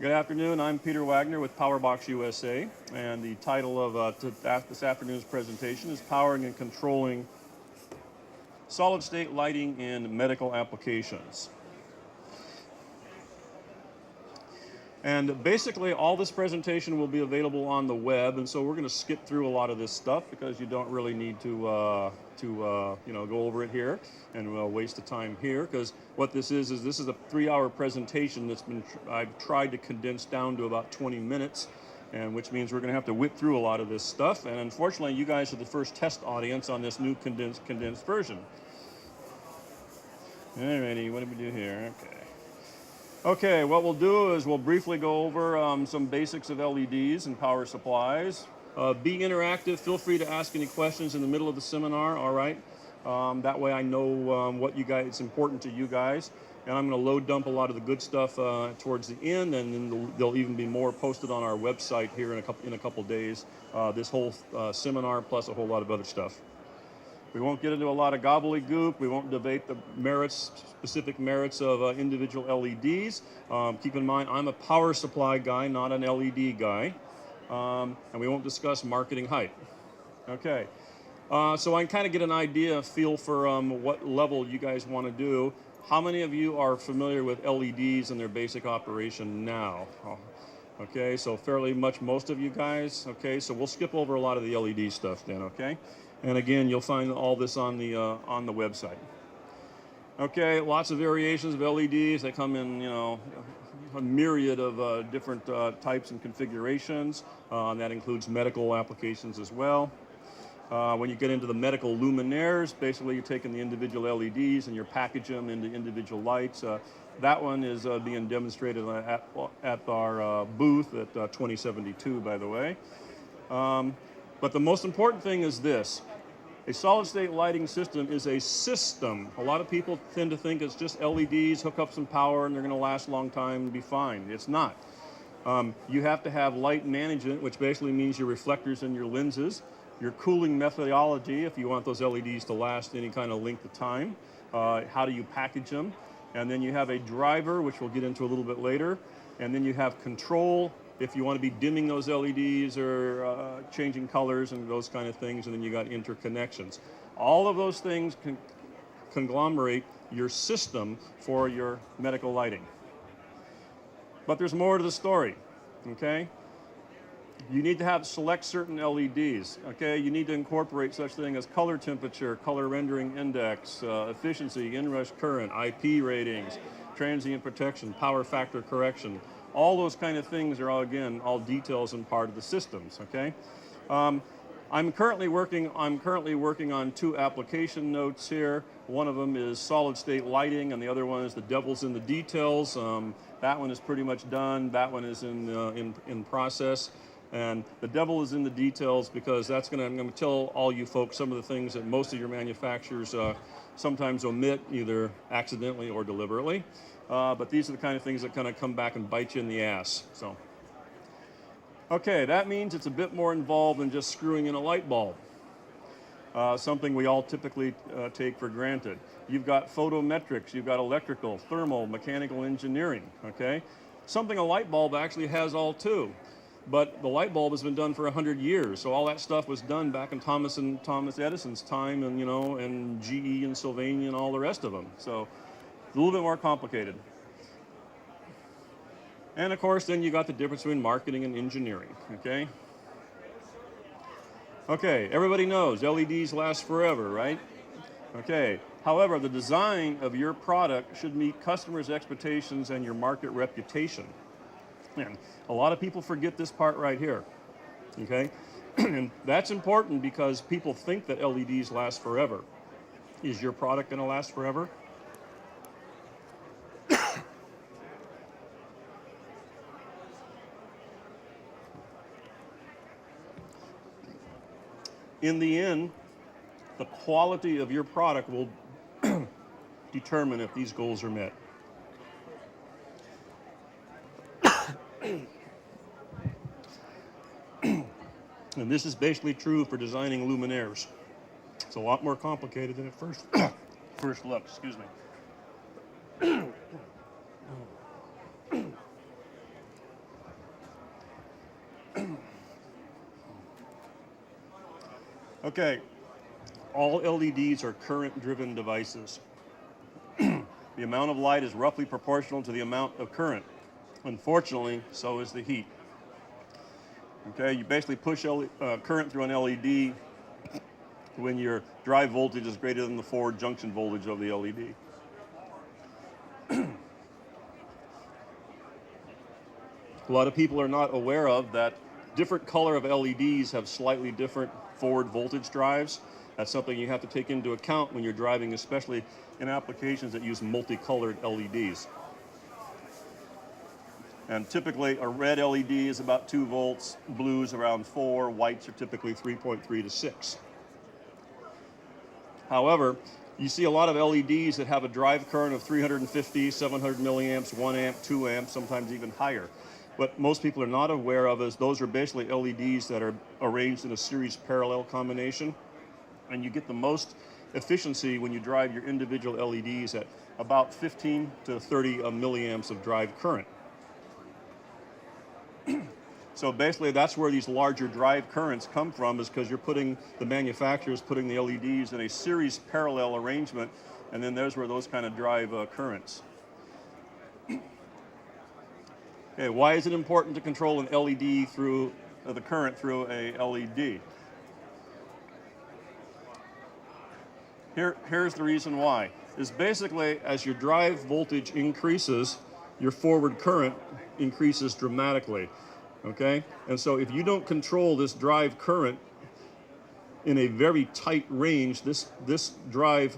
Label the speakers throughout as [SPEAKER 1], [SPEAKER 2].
[SPEAKER 1] Good afternoon. I'm Peter Wagner with Powerbox USA, and the title of this afternoon's presentation is Powering and Controlling Solid-State Lighting in Medical Applications. And basically, all this presentation will be available on the web, and so we're going to skip through a lot of this stuff because you don't really need to go over it here and waste the time here. Because what this is this is a 3-hour presentation I've tried to condense down to about 20 minutes, and which means we're going to have to whip through a lot of this stuff. And unfortunately, you guys are the first test audience on this new condensed version. Alrighty, what did we do here? Okay, what we'll do is we'll briefly go over some basics of LEDs and power supplies. Be interactive. Feel free to ask any questions in the middle of the seminar, all right? That way I know what you guys, it's important to you guys. And I'm going to load dump a lot of the good stuff towards the end, and then there'll even be more posted on our website here in a couple days. This whole seminar plus a whole lot of other stuff. We won't get into a lot of gobbledygook. We won't debate the specific merits of individual LEDs. Keep in mind, I'm a power supply guy, not an LED guy. And we won't discuss marketing hype. Okay. So I can kind of get an idea, feel for what level you guys want to do. How many of you are familiar with LEDs and their basic operation now? Okay, so fairly much most of you guys. Okay, so we'll skip over a lot of the LED stuff then, okay? And again, you'll find all this on the website. Okay, lots of variations of LEDs. They come in, a myriad of different types and configurations. That includes medical applications as well. When you get into the medical luminaires, basically you're taking the individual LEDs and you package them into individual lights. That one is being demonstrated at our booth at 2072, by the way. But the most important thing is this. A solid-state lighting system is a system. A lot of people tend to think it's just LEDs, hook up some power, and they're going to last a long time and be fine. It's not. You have to have light management, which basically means your reflectors and your lenses, your cooling methodology, if you want those LEDs to last any kind of length of time. How do you package them? And then you have a driver, which we'll get into a little bit later. And then you have control, if you want to be dimming those LEDs or changing colors and those kind of things, and then you got interconnections. All of those things can conglomerate your system for your medical lighting. But there's more to the story, okay? You need to have select certain LEDs, okay? You need to incorporate such thing as color temperature, color rendering index, efficiency, inrush current, IP ratings, transient protection, power factor correction. All those kind of things are all details and part of the systems. Okay, I'm currently working on 2 application notes here. One of them is solid-state lighting, and the other one is the devil's in the details. That one is pretty much done. That one is in process, and the devil is in the details because I'm going to tell all you folks some of the things that most of your manufacturers sometimes omit, either accidentally or deliberately. But these are the kind of things that kind of come back and bite you in the ass. So, okay, that means it's a bit more involved than just screwing in a light bulb. Something we all typically take for granted. You've got photometrics, you've got electrical, thermal, mechanical engineering, okay? Something a light bulb actually has all too. But the light bulb has been done for 100 years, so all that stuff was done back in Thomas Edison's time, and and GE and Sylvania and all the rest of them. So it's a little bit more complicated. And of course, then you got the difference between marketing and engineering, okay? Okay, everybody knows LEDs last forever, right? Okay, however, the design of your product should meet customers' expectations and your market reputation. And a lot of people forget this part right here, okay? And that's important because people think that LEDs last forever. Is your product going to last forever? In the end, the quality of your product will determine if these goals are met. And this is basically true for designing luminaires. It's a lot more complicated than it first look, excuse me. Okay, all LEDs are current-driven devices. The amount of light is roughly proportional to the amount of current. Unfortunately, so is the heat. Okay, you basically push current through an LED when your drive voltage is greater than the forward junction voltage of the LED. A lot of people are not aware of that different color of LEDs have slightly different forward voltage drives. That's something you have to take into account when you're driving, especially in applications that use multicolored LEDs. And typically a red LED is about 2 volts, blues around 4, whites are typically 3.3 to 6. However, you see a lot of LEDs that have a drive current of 350, 700 milliamps, 1 amp, 2 amps, sometimes even higher. What most people are not aware of is those are basically LEDs that are arranged in a series parallel combination, and you get the most efficiency when you drive your individual LEDs at about 15 to 30 milliamps of drive current. So basically that's where these larger drive currents come from, is because the manufacturer's putting the LEDs in a series parallel arrangement, and then there's where those kind of drive currents. Okay, why is it important to control an LED through the current through a LED? Here's the reason why. Is basically as your drive voltage increases, your forward current increases dramatically. Okay, and so if you don't control this drive current in a very tight range, this drive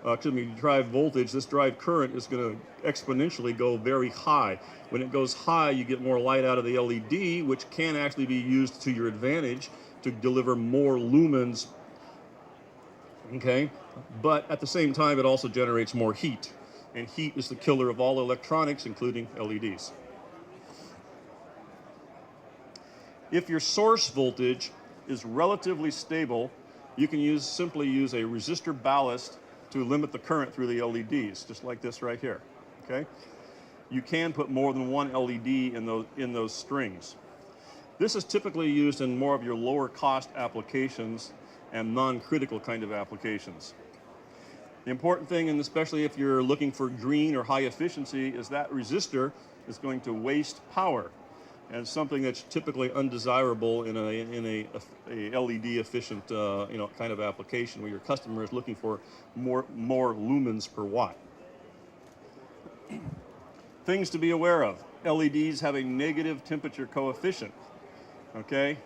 [SPEAKER 1] voltage, this drive current is going to exponentially go very high. When it goes high, you get more light out of the LED, which can actually be used to your advantage to deliver more lumens. Okay, but at the same time, it also generates more heat, and heat is the killer of all electronics, including LEDs. If your source voltage is relatively stable, you can simply use a resistor ballast to limit the current through the LEDs, just like this right here. Okay, you can put more than one LED in those strings. This is typically used in more of your lower cost applications and non-critical kind of applications. The important thing, and especially if you're looking for green or high efficiency, is that resistor is going to waste power, and something that's typically undesirable in a LED efficient kind of application where your customer is looking for more lumens per watt. Things to be aware of: LEDs have a negative temperature coefficient. Okay,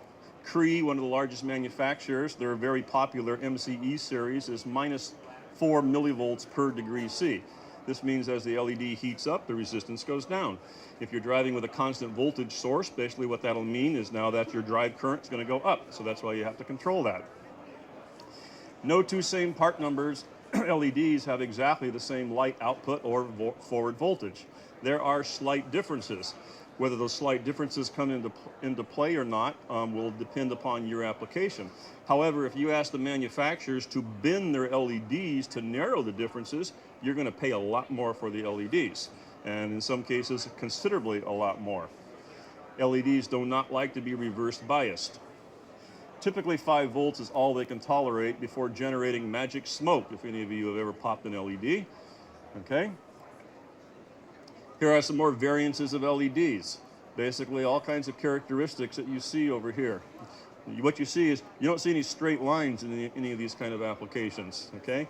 [SPEAKER 1] Cree, one of the largest manufacturers, their very popular MCE series is -4 millivolts per degree C. This means as the LED heats up, the resistance goes down. If you're driving with a constant voltage source, basically what that'll mean is now that your drive current is going to go up. So that's why you have to control that. No two same part numbers LEDs have exactly the same light output or forward voltage. There are slight differences. Whether those slight differences come into play or not will depend upon your application. However, if you ask the manufacturers to bend their LEDs to narrow the differences, you're going to pay a lot more for the LEDs, and in some cases considerably a lot more. LEDs do not like to be reverse biased. Typically 5 volts is all they can tolerate before generating magic smoke, if any of you have ever popped an LED. Okay. Here are some more variances of LEDs. Basically all kinds of characteristics that you see over here. What you see is, you don't see any straight lines in any of these kind of applications, okay?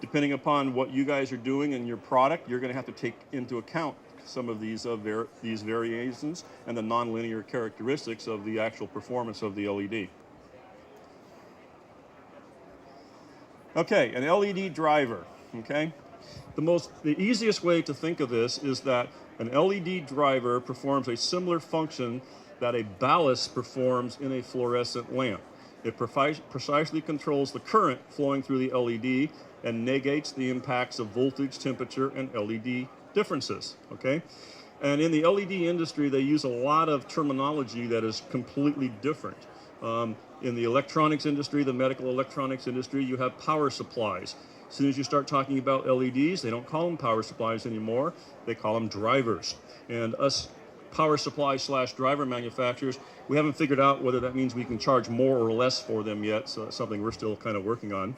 [SPEAKER 1] Depending upon what you guys are doing in your product, you're going to have to take into account some of these variations and the nonlinear characteristics of the actual performance of the LED. Okay, an LED driver, okay? The easiest way to think of this is that an LED driver performs a similar function that a ballast performs in a fluorescent lamp. It precisely controls the current flowing through the LED and negates the impacts of voltage, temperature, and LED differences, okay? And in the LED industry, they use a lot of terminology that is completely different. In the electronics industry, the medical electronics industry, you have power supplies. As soon as you start talking about LEDs, they don't call them power supplies anymore. They call them drivers. And us power supply slash driver manufacturers. We haven't figured out whether that means we can charge more or less for them yet, so that's something we're still kind of working on.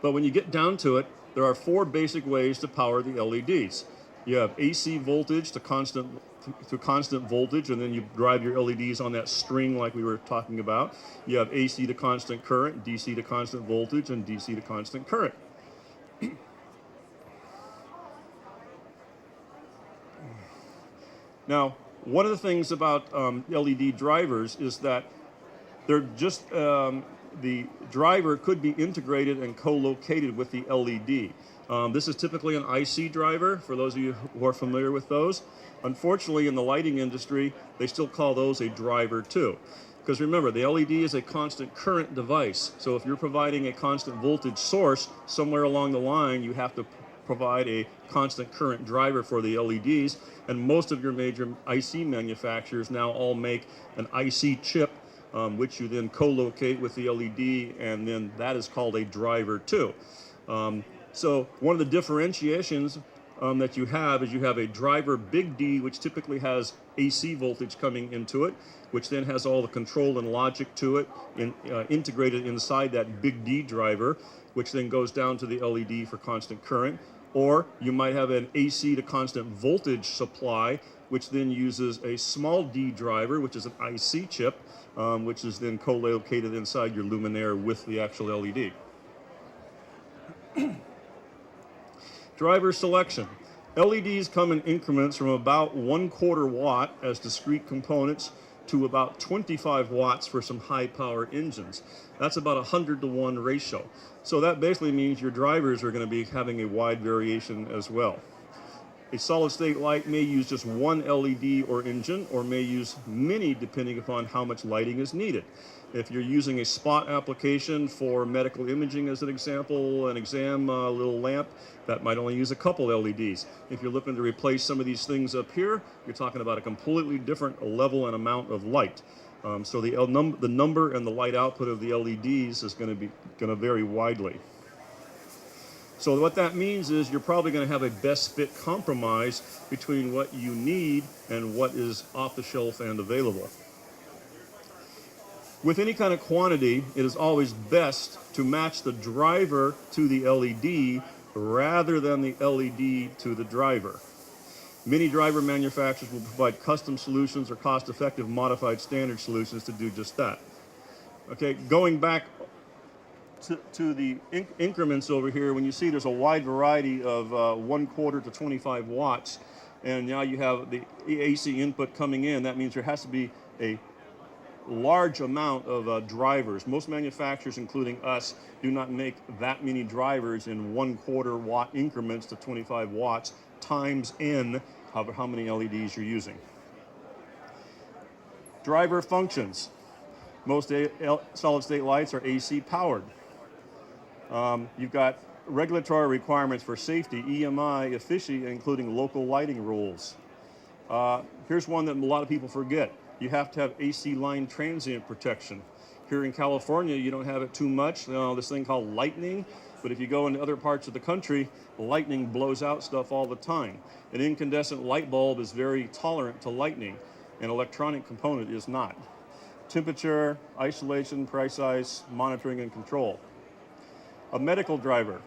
[SPEAKER 1] But when you get down to it, there are 4 basic ways to power the LEDs. You have AC voltage to constant voltage, and then you drive your LEDs on that string like we were talking about. You have AC to constant current, DC to constant voltage, and DC to constant current. Now, one of the things about LED drivers is that they're just, the driver could be integrated and co-located with the LED. This is typically an IC driver, for those of you who are familiar with those. Unfortunately, in the lighting industry, they still call those a driver too. Because remember, the LED is a constant current device. So if you're providing a constant voltage source, somewhere along the line, you have to provide a constant current driver for the LEDs. And most of your major IC manufacturers now all make an IC chip, which you then co-locate with the LED, and then that is called a driver too. So one of the differentiations that you have is you have a driver big D, which typically has AC voltage coming into it, which then has all the control and logic to it integrated inside that big D driver, which then goes down to the LED for constant current. Or you might have an AC to constant voltage supply, which then uses a small D driver, which is an IC chip, which is then co-located inside your luminaire with the actual LED. Driver selection. LEDs come in increments from about 1/4 watt as discrete components to about 25 watts for some high power engines. That's about a 100-to-1 ratio. So that basically means your drivers are going to be having a wide variation as well. A solid state light may use just one LED or engine, or may use many depending upon how much lighting is needed. If you're using a spot application for medical imaging as an example, an exam little lamp, that might only use a couple LEDs. If you're looking to replace some of these things up here, you're talking about a completely different level and amount of light. So the number and the light output of the LEDs is going to vary widely. So what that means is you're probably going to have a best fit compromise between what you need and what is off the shelf and available. With any kind of quantity, it is always best to match the driver to the LED rather than the LED to the driver. Many driver manufacturers will provide custom solutions or cost-effective modified standard solutions to do just that. Okay, going back to the increments over here, when you see there's a wide variety of 1/4 to 25 watts, and now you have the AC input coming in, that means there has to be a large amount of drivers. Most manufacturers, including us, do not make that many drivers in 1/4 watt increments to 25 watts times n, how many LEDs you're using. Driver functions. Most solid state lights are AC powered. You've got regulatory requirements for safety, EMI, efficiency, including local lighting rules. Here's one that a lot of people forget. You have to have AC line transient protection. Here in California, you don't have it too much. This thing called lightning, but if you go into other parts of the country, lightning blows out stuff all the time. An incandescent light bulb is very tolerant to lightning. An electronic component is not. Temperature, isolation, precise monitoring and control. A medical driver.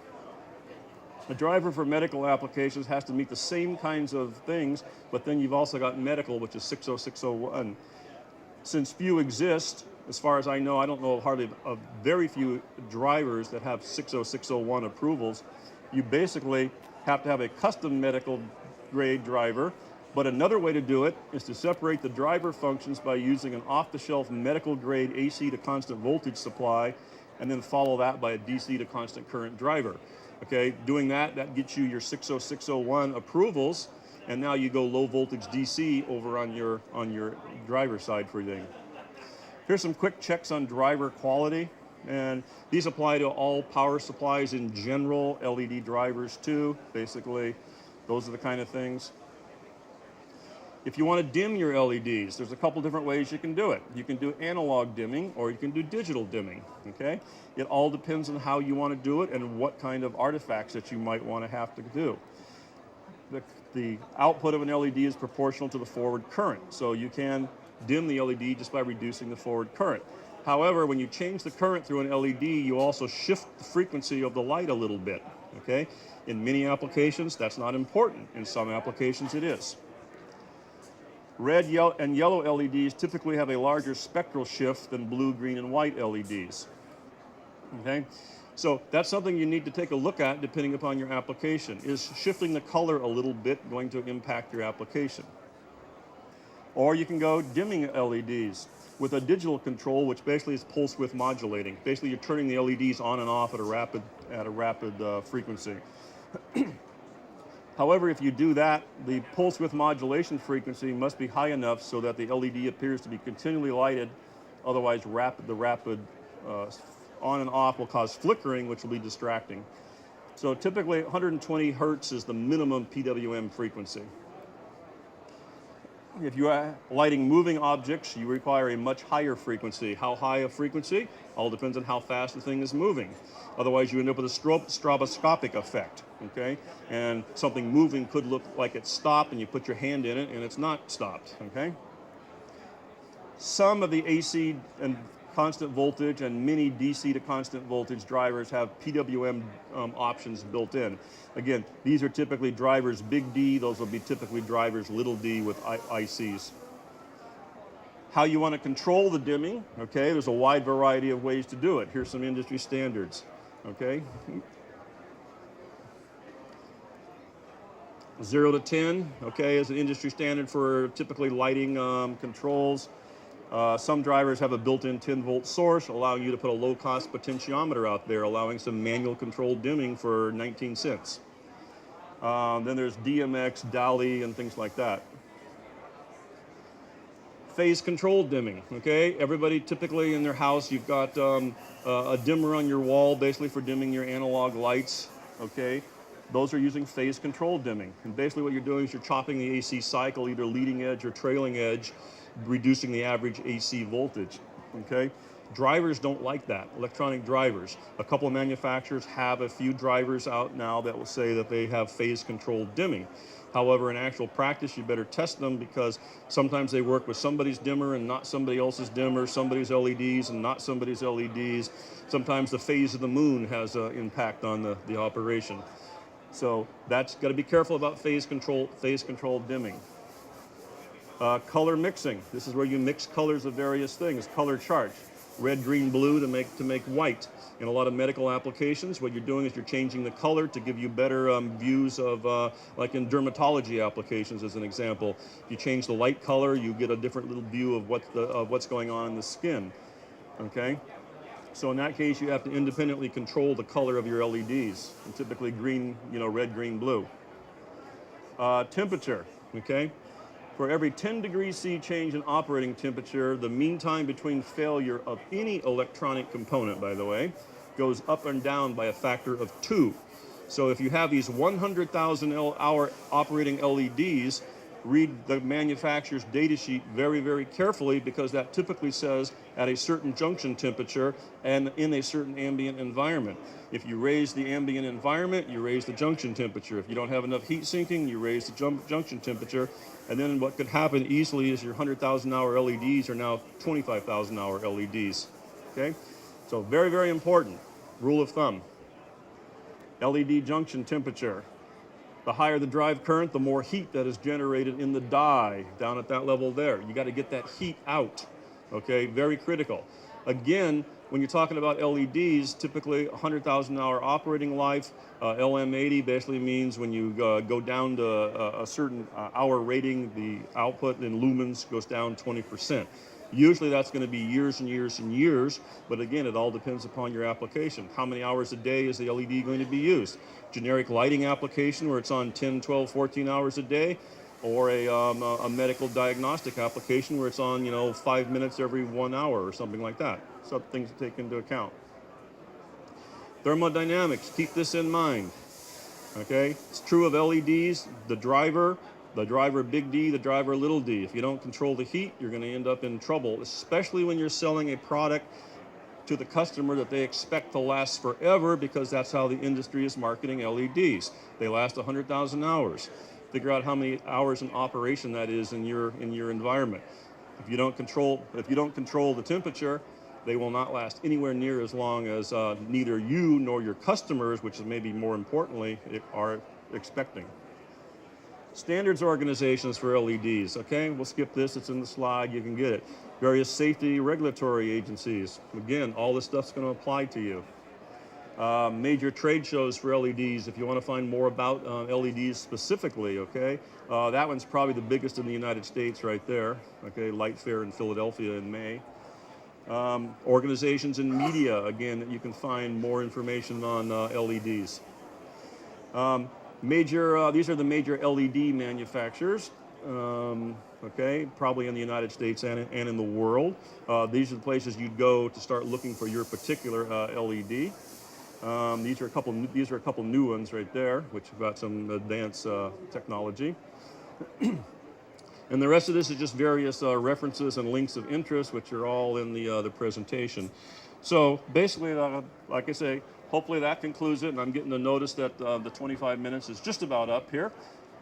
[SPEAKER 1] A driver for medical applications has to meet the same kinds of things, but then you've also got medical, which is 60601. Since few exist, as far as I know, I don't know of very few drivers that have 60601 approvals. You basically have to have a custom medical grade driver, but another way to do it is to separate the driver functions by using an off-the-shelf medical grade AC to constant voltage supply, and then follow that by a DC to constant current driver. Okay, doing that gets you your 60601 approvals, and now you go low voltage DC over on your driver side for everything. Here's some quick checks on driver quality, and these apply to all power supplies in general, LED drivers too, basically. Those are the kind of things. If you want to dim your LEDs, there's a couple different ways you can do it. You can do analog dimming, or you can do digital dimming, okay? It all depends on how you want to do it and what kind of artifacts that you might want to have to do. the output of an LED is proportional to the forward current. So you can dim the LED just by reducing the forward current. However, when you change the current through an LED, you also shift the frequency of the light a little bit, okay? In many applications, that's not important. In some applications, it is. Red and yellow LEDs typically have a larger spectral shift than blue, green, and white LEDs, okay? So that's something you need to take a look at depending upon your application. Is shifting the color a little bit going to impact your application? Or you can go dimming LEDs with a digital control, which basically is pulse width modulating. Basically, you're turning the LEDs on and off at a rapid frequency. However, if you do that, the pulse width modulation frequency must be high enough so that the LED appears to be continually lighted. Otherwise, the rapid on and off will cause flickering, which will be distracting. So typically 120 hertz is the minimum PWM frequency. If you are lighting moving objects, you require a much higher frequency. How high a frequency? All depends on how fast the thing is moving. Otherwise, you end up with a stroboscopic effect, okay? And something moving could look like it's stopped, and you put your hand in it, and it's not stopped, okay? Some of the AC and constant voltage and many DC to constant voltage drivers have PWM options built in. Again, these are typically drivers big D, those will be typically drivers little d with ICs. How you want to control the dimming, okay, there's a wide variety of ways to do it. Here's some industry standards, okay. 0 to 10, okay, is an industry standard for typically lighting controls. Some drivers have a built-in 10-volt source, allowing you to put a low-cost potentiometer out there, allowing some manual controlled dimming for 19 cents. Then there's DMX, DALI, and things like that. Phase controlled dimming, okay? Everybody typically in their house, you've got a dimmer on your wall, basically for dimming your analog lights, okay? Those are using phase controlled dimming. And basically what you're doing is you're chopping the AC cycle, either leading edge or trailing edge, reducing the average AC voltage, okay? Drivers don't like that, electronic drivers. A couple of manufacturers have a few drivers out now that will say that they have phase controlled dimming. However, in actual practice, you better test them because sometimes they work with somebody's dimmer and not somebody else's dimmer, somebody's LEDs and not somebody's LEDs. Sometimes the phase of the moon has an impact on the operation. So that's got to be careful about phase controlled dimming. Color mixing. This is where you mix colors of various things. Color charts, red, green, blue to make white. In a lot of medical applications, what you're doing is you're changing the color to give you better views of, like in dermatology applications, as an example. If you change the light color, you get a different little view of what's going on in the skin. Okay. So in that case, you have to independently control the color of your LEDs, and typically green, red, green, blue. Temperature. Okay. For every 10 degrees C change in operating temperature, the mean time between failure of any electronic component, by the way, goes up and down by a factor of 2. So if you have these 100,000 hour operating LEDs, read the manufacturer's data sheet very, very carefully because that typically says at a certain junction temperature and in a certain ambient environment. If you raise the ambient environment, you raise the junction temperature. If you don't have enough heat sinking, you raise the junction temperature. And then what could happen easily is your 100,000 hour LEDs are now 25,000 hour LEDs, okay? So very, very important, rule of thumb. LED junction temperature. The higher the drive current, the more heat that is generated in the die down at that level there. You got to get that heat out, okay? Very critical. Again, when you're talking about LEDs, typically 100,000 hour operating life, LM80 basically means when you go down to a certain hour rating, the output in lumens goes down 20%. Usually that's going to be years and years and years, but again, it all depends upon your application. How many hours a day is the LED going to be used? Generic lighting application where it's on 10, 12, 14 hours a day, or a medical diagnostic application where it's on 5 minutes every 1 hour or something like that. So things to take into account. Thermodynamics, keep this in mind. Okay, it's true of LEDs, the driver big D, the driver little d. If you don't control the heat, you're going to end up in trouble, especially when you're selling a product to the customer that they expect to last forever because that's how the industry is marketing LEDs. They last 100,000 hours. figure out how many hours in operation that is in your environment. If you don't control the temperature, they will not last anywhere near as long as neither you nor your customers, which is maybe more importantly, are expecting. Standards organizations for LEDs, okay? We'll skip this, it's in the slide, you can get it. Various safety regulatory agencies. Again, all this stuff's gonna apply to you. Major trade shows for LEDs, if you wanna find more about LEDs specifically, okay? That one's probably the biggest in the United States right there, okay? Light Fair in Philadelphia in May. Organizations and media, again, that you can find more information on LEDs. These are the major LED manufacturers, okay, probably in the United States and in the world. These are the places you'd go to start looking for your particular LED. These are a couple new ones right there, which have got some advanced technology. And the rest of this is just various references and links of interest, which are all in the presentation. So basically, like I say, hopefully that concludes it, and I'm getting the notice that the 25 minutes is just about up here.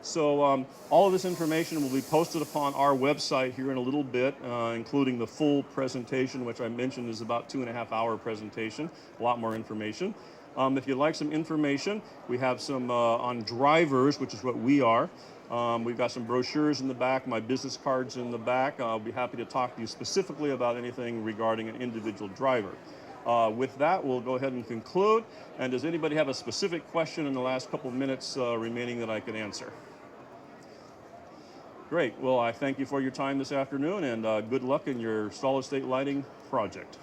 [SPEAKER 1] So all of this information will be posted upon our website here in a little bit, including the full presentation, which I mentioned is about 2.5-hour presentation, a lot more information. If you'd like some information, we have some on drivers, which is what we are. We've got some brochures in the back, my business cards in the back. I'll be happy to talk to you specifically about anything regarding an individual driver. With that, we'll go ahead and conclude. And does anybody have a specific question in the last couple of minutes remaining that I can answer? Great. Well, I thank you for your time this afternoon, and good luck in your solid-state lighting project.